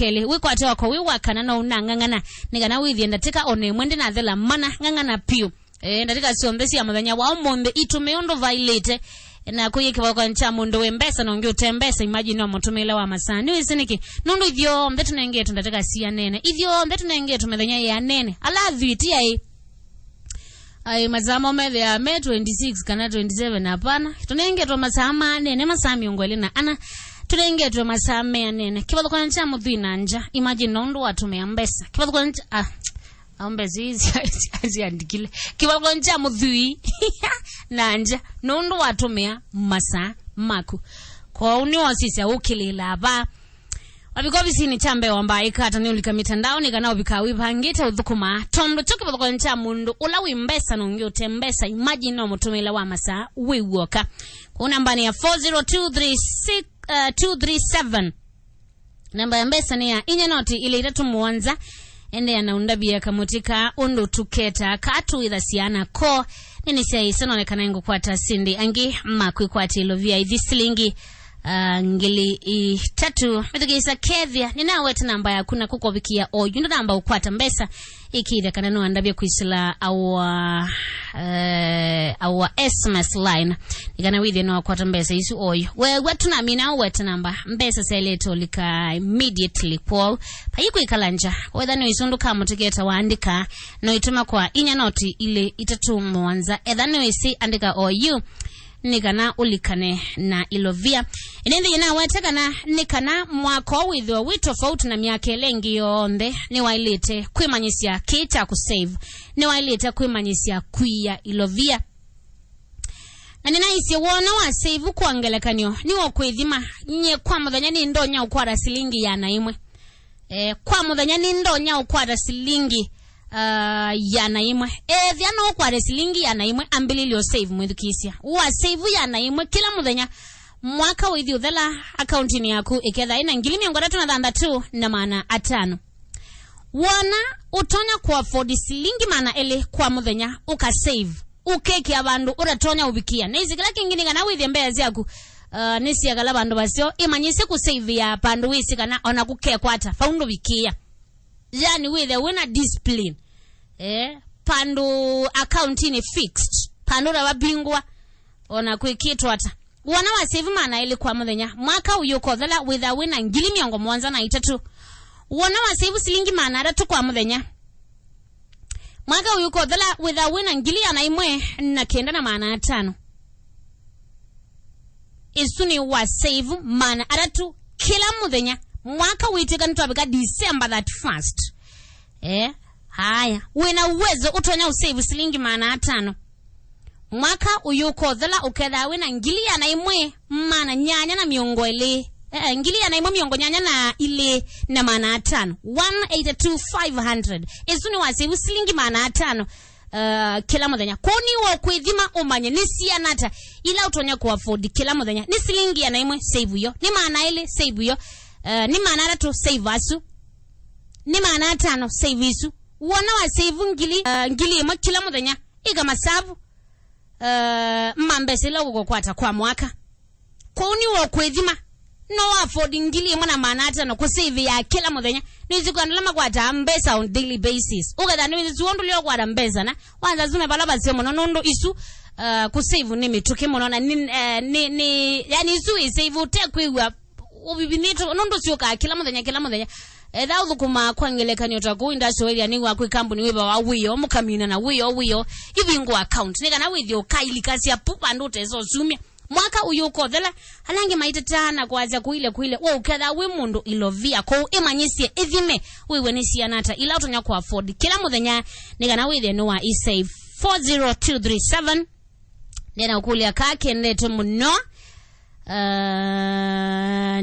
kele wikwate wako wiwakana na unangangana nigana withi ndatika one mwende na thela mana ngangana piu ndatika siombesi ya muthenya wa omombe itume ondo violate na kuyike wako ncha mundo wembesa na ngyo tembesa imagine omutumile wa masani wisiniki nundu ithyo mbetu nengetu ndatika siya nene ithyo mbetu nengetu muthenya ya nene ala thwiti ai mazamo mele ya me 26 kana 27 hapana tunengetu masama nene masami ongwelina ana tunengetu masame nene kibalu kwa ncha muthwii nanja imagine nundu watumia mbesa kibalu kwa ncha ambezi hizi andikile kibalu ncha muthwii nanja nundu watumia masa maku kwa uniwa sisi ukilila ba wabiko bisini chambe wamba ikata ni ulika mitandao ni kana ubika wipangita Athukuma tondo choki kibalu ncha mundu ula wimbesa nungyo tembesa imagine no mutumila wa masa wiwoka kuna mbani ya 40236237 namba ya mbesa ni ya inye noti ile itatu muanza ende ya naundabia kamutika undu tuketa katu idhasiana ko nini siya isano nekana ingu kwa tasindi angi makwi kwa tilovia idhisilingi ngili itatu mitugisa kevya nina weta namba ya kuna kuko wikia oyu ndo namba ukwata mbesa ikida kananu andabia kuisila our SMS line nikana within no kwata mbesa isu oyu wetu na mina weta namba mbesa seleto lika immediately kwa payiku ikalanja whether no isundu kama tuketa waandika no ituma kwa inya noti ile itatu mwanza either no isi andika oyu nikana ulikane na ilovia inende yina watakana nikana mwako withwa witofauti na miaka lengi yonde ni wailete kwimanyisia kita kusave ni wailete kwimanyisia kuya ilovia na ninaisi wona wa save kuangelekanyo ni wokwithima nye kwa muthenya ni ndonya ukwara silingi ya naimwe kwa muthenya ni ndonya ukwara silingi ya naimwe vyano kwa silingi ya naimwe ambili lio save mwithukisia wa save ya naimwe kila muthenya mwaka withi uthela accountini yaku iketha ina ngili 332 na maana 5 wana utonya kwa afford silingi maana ele kwa muthenya uka save ukeke abandu uratonya ubikia na izikila kingini kana withi mbezi yaku nisi yakala bandu basio imanyise ku save ya pandu wisi kana ona kukekwata faundo bikia yani with a discipline pandu account ni fixed pandu rabingwa ona kwikitwa ata wana wa save mana ile kwa muthenya mwaka uyuko thela with a winner ngili 703 wana wa save silingi mana 3 kwa muthenya mwaka uyuko thela with a winner ngili ana imwe na kenda na mana 5 isuni wa save mana 3 kila muthenya mwaka uiteka ntwabika December that first haya wena uwezo utonya usave silingi mana 5 mwaka uyuko thela uketha wena ngili ya na imwe mana nyanya na miongo ile ngili ya na imwe miongo nyanya na ile na mana 5 182,500 isuni wa save silingi mana 5 kila muthenya koni wo kwithima umanye nisia nata ila utonya ku afford kila muthenya ni silingi ya na imwe save yo ni mana ile save yo ni maana 3 save asu ni maana 5 save isu wana wa save ngili mo kila muthenya iga masabu mambesela uko kwata kwa mwaka koni wo kwithima no afford ngili mo na maana 5 ku save ya kila muthenya nizikandala makwata mbesa on daily basis ugatha ni ziwondu lyo kwata mbesa na wanza zume balaba semo nondo isu ku save ni mituke mo na ni yani isu save tekwiwa ubibinito nondo sioka kila muthenya etha Athukuma kwangelekanyo taku industry ya niwa ku company weba wa wiyo mukamina na wiyo ibingo account nika na withio kaili ya pupa ndote zo sumia mwaka uyuko thela halange maitetana kwaza kuile wo uketha we mundu ilovia ko imanyisie ithime wewe nisia nata ila utonya ku afford kila muthenya nika na withio no wa isave 40237 nena ukulia kake ndeto muno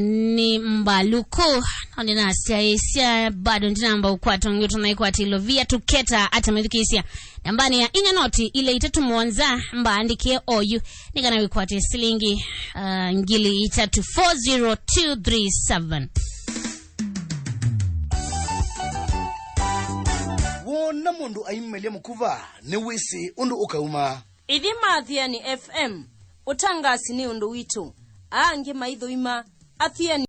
ni mbaluko nina siya bado ndinamba ukwato nyoto na ikwati ilovia tuketa ata mwithikisia nambani ya inya noti ile itatu mwanza mba andikie oyu nikana wikwati silingi ngili itatu 40237 wona mundu aimelia mukuva ne wisi undu ukauma idhima Athiani FM utangasi ni undu witu aange maitho ima Athiani